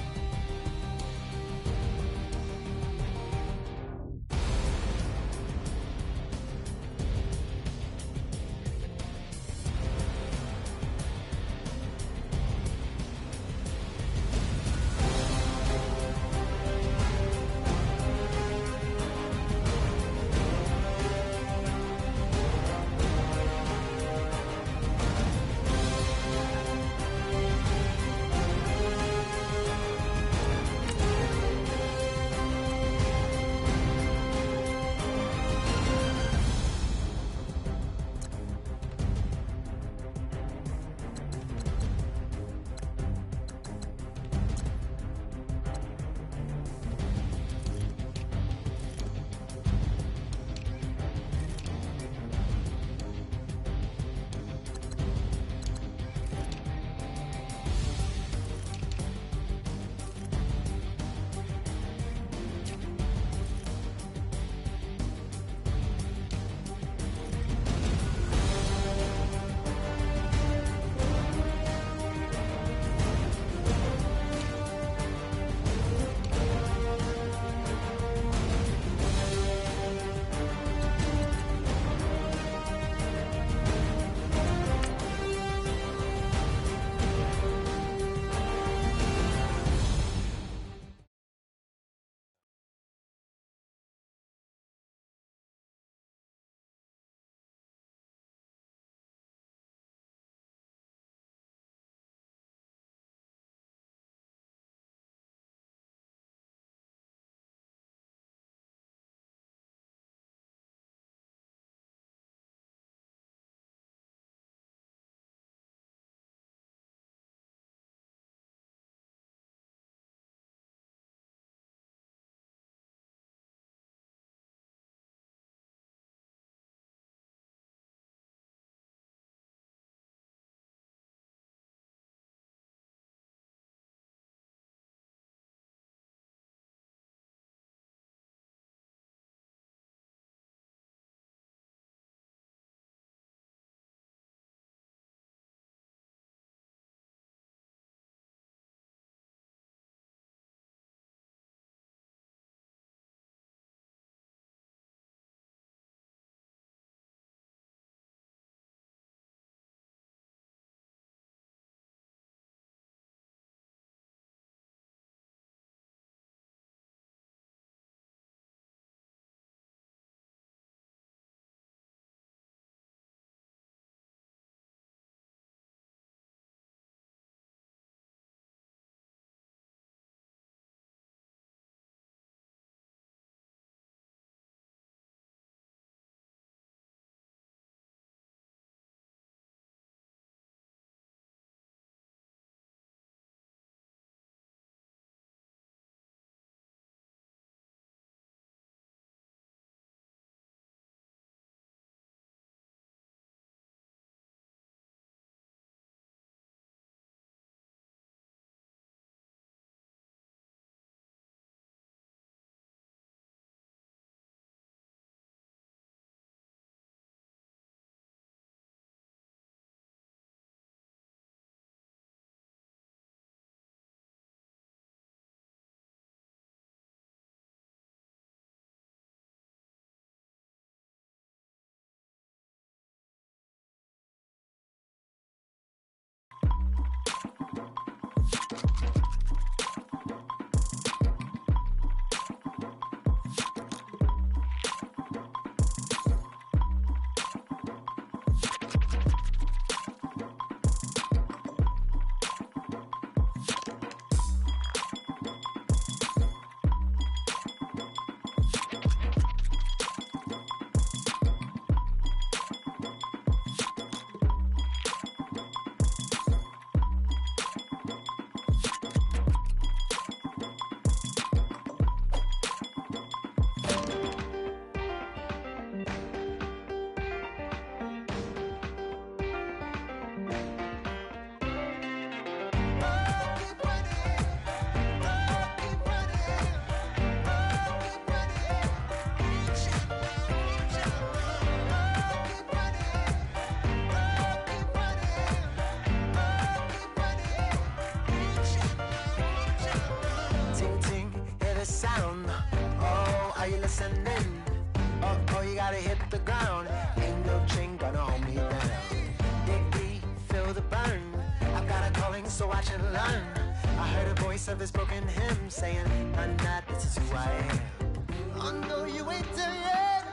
sound. Oh, are you listening? Oh, you gotta hit the ground. Ain't no chain gonna hold me down. Dig deep, feel the burn. I've got a calling, so I should learn. I heard a voice of this broken hymn saying, I'm not, this is who I am. I know you ain't there yet.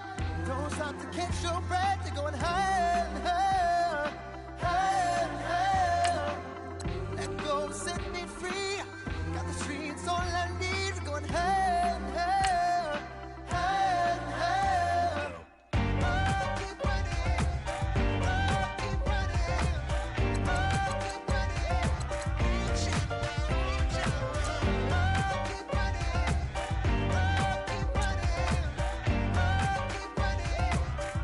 Don't stop to catch your breath. You're going higher and higher, higher and higher. Let go, set me free. Got the streets, all I need. We're going higher and higher, higher and higher. Oh, keep running. Oh, keep running. Oh, keep running. Reach out, reach out. Oh, keep running. Oh, keep running. Oh, keep running.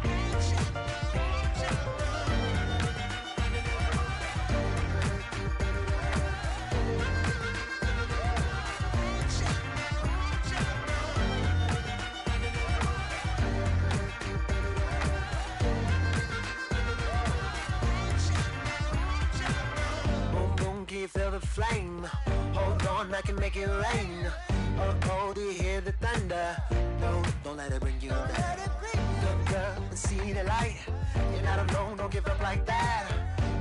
Reach out, reach out. Boom, boom, can you feel the flame? Hold on, I can make it rain. Oh, do you hear the thunder? Don't let it bring you down. Look up and see the light. You're not alone, don't give up like that.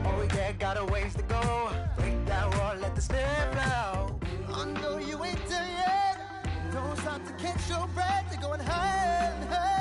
Oh yeah, got a ways to go. Break that wall, let the spirit flow. I know you ain't there yet. Don't stop to catch your breath. You're going higher and higher.